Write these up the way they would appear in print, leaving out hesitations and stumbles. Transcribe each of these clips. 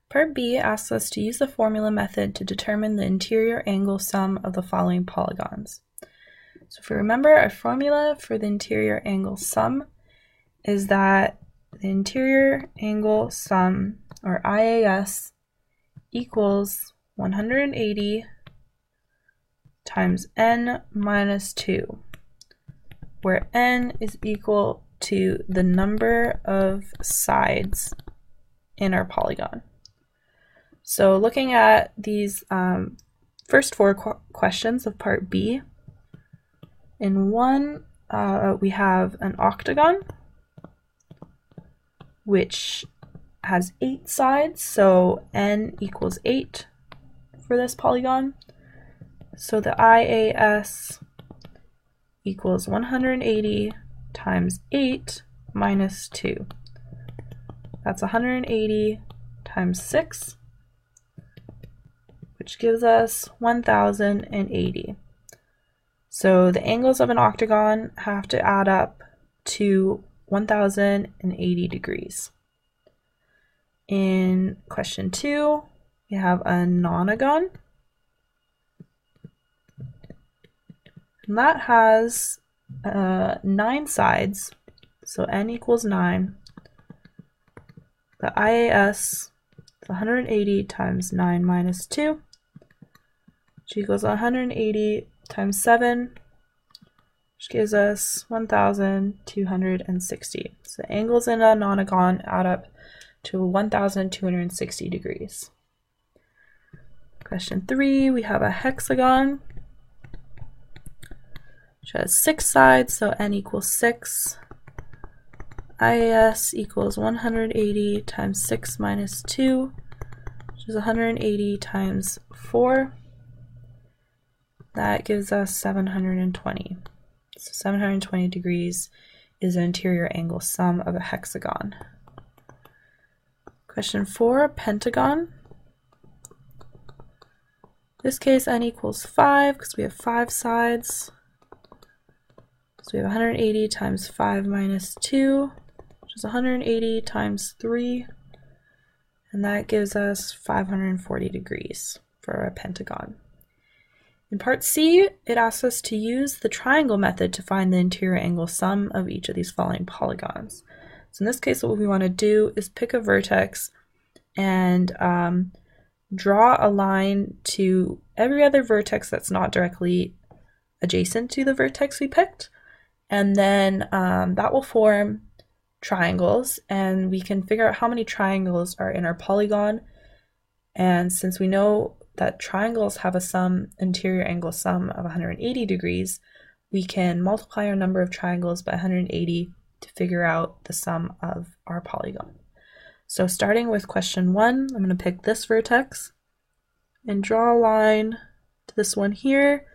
Part B asks us to use the formula method to determine the interior angle sum of the following polygons. So if we remember, our formula for the interior angle sum is that the interior angle sum, or IAS, equals 180 times n minus 2, where n is equal to the number of sides in our polygon. So looking at these first four questions of part B, in one we have an octagon which has 8 sides, so n equals 8 for this polygon. So the IAS equals 180 times 8 minus 2. That's 180 times 6, which gives us 1080. So the angles of an octagon have to add up to 1080 degrees. In question 2, we have a nonagon, and that has 9 sides, so n equals 9. The IAS is 180 times 9 minus 2, which equals 180 times 7, which gives us 1260. So the angles in a nonagon add up to 1260 degrees. Question 3, we have a hexagon which has 6 sides, so n equals 6. IAS equals 180 times 6 minus 2, which is 180 times 4. That gives us 720. So 720 degrees is the interior angle sum of a hexagon. Question 4, pentagon. In this case, n equals 5 because we have 5 sides. So we have 180 times 5 minus 2, which is 180 times 3, and that gives us 540 degrees for a pentagon. In part C, it asks us to use the triangle method to find the interior angle sum of each of these following polygons. So in this case, what we want to do is pick a vertex and draw a line to every other vertex that's not directly adjacent to the vertex we picked, and then that will form triangles, and we can figure out how many triangles are in our polygon. And since we know that triangles have a interior angle sum of 180 degrees, we can multiply our number of triangles by 180 to figure out the sum of our polygon. So starting with question 1, I'm going to pick this vertex and draw a line to this one here.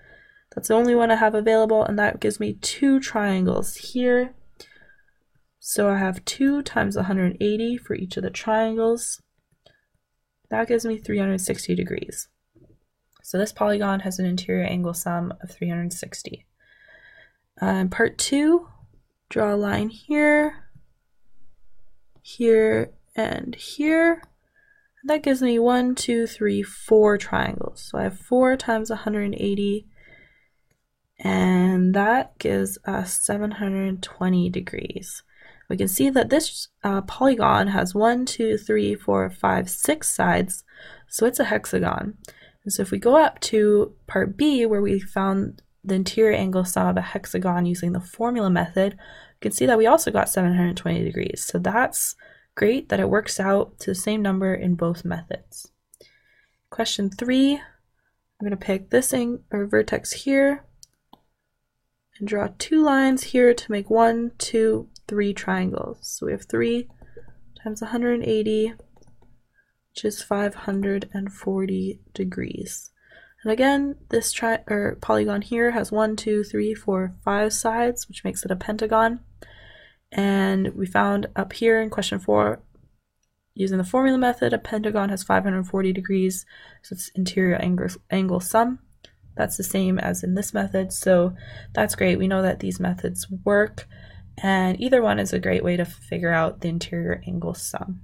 That's the only one I have available, and that gives me 2 triangles here. So I have 2 times 180 for each of the triangles. That gives me 360 degrees. So this polygon has an interior angle sum of 360. In part 2, draw a line here, here, and here. And that gives me 1, 2, 3, 4 triangles. So I have 4 times 180, and that gives us 720 degrees. We can see that this polygon has 1, 2, 3, 4, 5, 6 sides, so it's a hexagon. And so if we go up to part B, where we found the interior angle sum of a hexagon using the formula method, you can see that we also got 720 degrees. So that's great that it works out to the same number in both methods. Question 3, I'm going to pick this vertex here and draw 2 lines here to make 1, 2, 3 triangles. So we have 3 times 180, which is 540 degrees. And again, this polygon here has 1, 2, 3, 4, 5 sides, which makes it a pentagon. And we found up here in question 4, using the formula method, a pentagon has 540 degrees, so it's interior angle sum. That's the same as in this method, so that's great. We know that these methods work, and either one is a great way to figure out the interior angle sum.